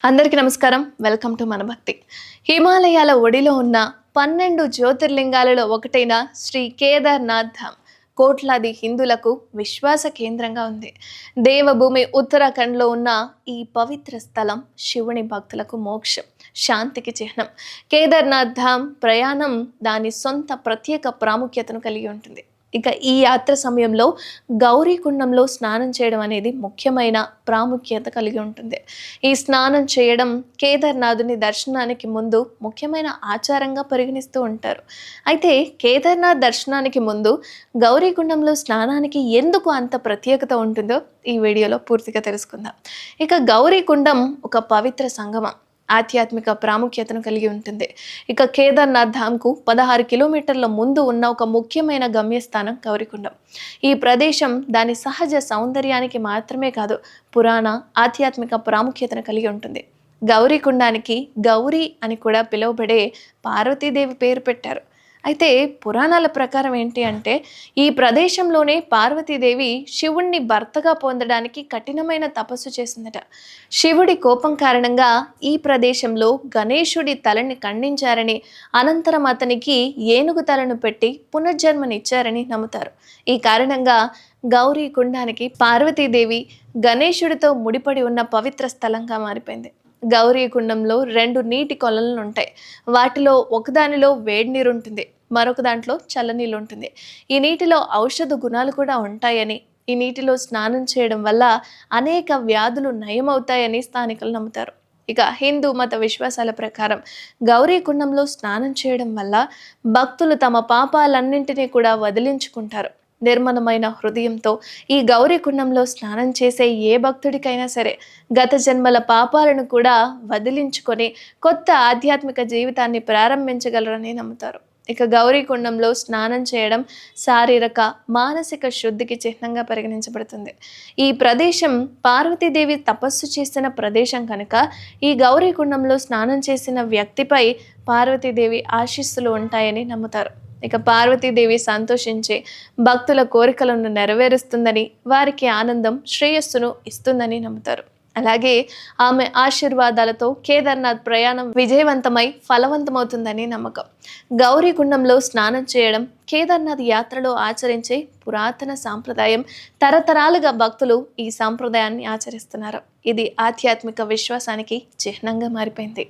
అందరికీ నమస్కారం. Welcome to మన భక్తి. హిమాలయాల ఒడిలో ఉన్న 12 జ్యోతిర్లింగాలలో ఒకటైన శ్రీ కేదార్నాథ్ ధామ్ కోట్లాది హిందువులకు విశ్వాస కేంద్రంగా ఉంది. దేవభూమి ఉత్తరాఖండ్లో ఉన్న ఈ పవిత్ర స్థలం శివుని భక్తులకు మోక్షం, శాంతికి చిహ్నం. కేదార్నాథ్ ధామ్ ప్రయాణం దాని సొంత ప్రత్యేక ప్రాముఖ్యతను కలిగి ఉంటుంది. ఇక ఈ యాత్ర సమయంలో గౌరీకుండంలో స్నానం చేయడం అనేది ముఖ్యమైన ప్రాముఖ్యత కలిగి ఉంటుంది. ఈ స్నానం చేయడం కేదార్నాథుని దర్శనానికి ముందు ముఖ్యమైన ఆచారంగా పరిగణిస్తూ ఉంటారు. అయితే కేదార్నాథ్ దర్శనానికి ముందు గౌరీకుండంలో స్నానానికి ఎందుకు అంత ప్రత్యేకత ఉంటుందో ఈ వీడియోలో పూర్తిగా తెలుసుకుందాం. ఇక గౌరీకుండం ఒక పవిత్ర సంగమం, ఆధ్యాత్మిక ప్రాముఖ్యతను కలిగి ఉంటుంది. ఇక కేదార్నాథ్ ధామ్కు 16 కిలోమీటర్ల ముందు ఉన్న ఒక ముఖ్యమైన గమ్యస్థానం గౌరీకుండం. ఈ ప్రదేశం దాని సహజ సౌందర్యానికి మాత్రమే కాదు, పురాణ ఆధ్యాత్మిక ప్రాముఖ్యతను కలిగి ఉంటుంది. గౌరీకుండానికి గౌరీ అని కూడా పిలువబడే పార్వతీదేవి పేరు పెట్టారు. అయితే పురాణాల ప్రకారం ఏంటి అంటే, ఈ ప్రదేశంలోనే పార్వతీదేవి శివుణ్ణి భర్తగా పొందడానికి కఠినమైన తపస్సు చేసిందట. శివుడి కోపం కారణంగా ఈ ప్రదేశంలో గణేశుడి తలని ఖండించారని, అనంతరం అతనికి ఏనుగు తలను పెట్టి పునర్జన్మనిచ్చారని నమ్ముతారు. ఈ కారణంగా గౌరీ కుండానికి పార్వతీదేవి గణేశుడితో ముడిపడి ఉన్న పవిత్ర స్థలంగా మారిపోయింది. గౌరీకుండంలో 2 నీటి కొలలు ఉంటాయి. వాటిలో ఒకదానిలో వేడి నీరు ఉంటుంది, మరొక దాంట్లో చల్లనీళ్ళు ఉంటుంది. ఈ నీటిలో ఔషధ గుణాలు కూడా ఉంటాయని, ఈ నీటిలో స్నానం చేయడం వల్ల అనేక వ్యాధులు నయమవుతాయని స్థానికులు నమ్ముతారు. ఇక హిందూ మత విశ్వాసాల ప్రకారం గౌరీకుండంలో స్నానం చేయడం వల్ల భక్తులు తమ పాపాలన్నింటినీ కూడా వదిలించుకుంటారు. నిర్మలమైన హృదయంతో ఈ గౌరీకుండంలో స్నానం చేసే ఏ భక్తుడికైనా సరే గత జన్మల పాపాలను కూడా వదిలించుకొని కొత్త ఆధ్యాత్మిక జీవితాన్ని ప్రారంభించగలరని నమ్ముతారు. ఇక గౌరీకుండంలో స్నానం చేయడం శారీరక మానసిక శుద్ధికి చిహ్నంగా పరిగణించబడుతుంది. ఈ ప్రదేశం పార్వతీదేవి తపస్సు చేసిన ప్రదేశం కనుక ఈ గౌరీకుండంలో స్నానం చేసిన వ్యక్తిపై పార్వతీదేవి ఆశీస్సులు ఉంటాయని నమ్ముతారు. ఇక పార్వతీదేవి సంతోషించి భక్తుల కోరికలను నెరవేరుస్తుందని, వారికి ఆనందం శ్రేయస్సును ఇస్తుందని నమ్ముతారు. అలాగే ఆమె ఆశీర్వాదాలతో కేదార్నాథ్ ప్రయాణం విజయవంతమై ఫలవంతమవుతుందని నమ్మకం. గౌరీకుండంలో స్నానం చేయడం కేదార్నాథ్ యాత్రలో ఆచరించే పురాతన సాంప్రదాయం. తరతరాలుగా భక్తులు ఈ సాంప్రదాయాన్ని ఆచరిస్తున్నారు. ఇది ఆధ్యాత్మిక విశ్వాసానికి చిహ్నంగా మారిపోయింది.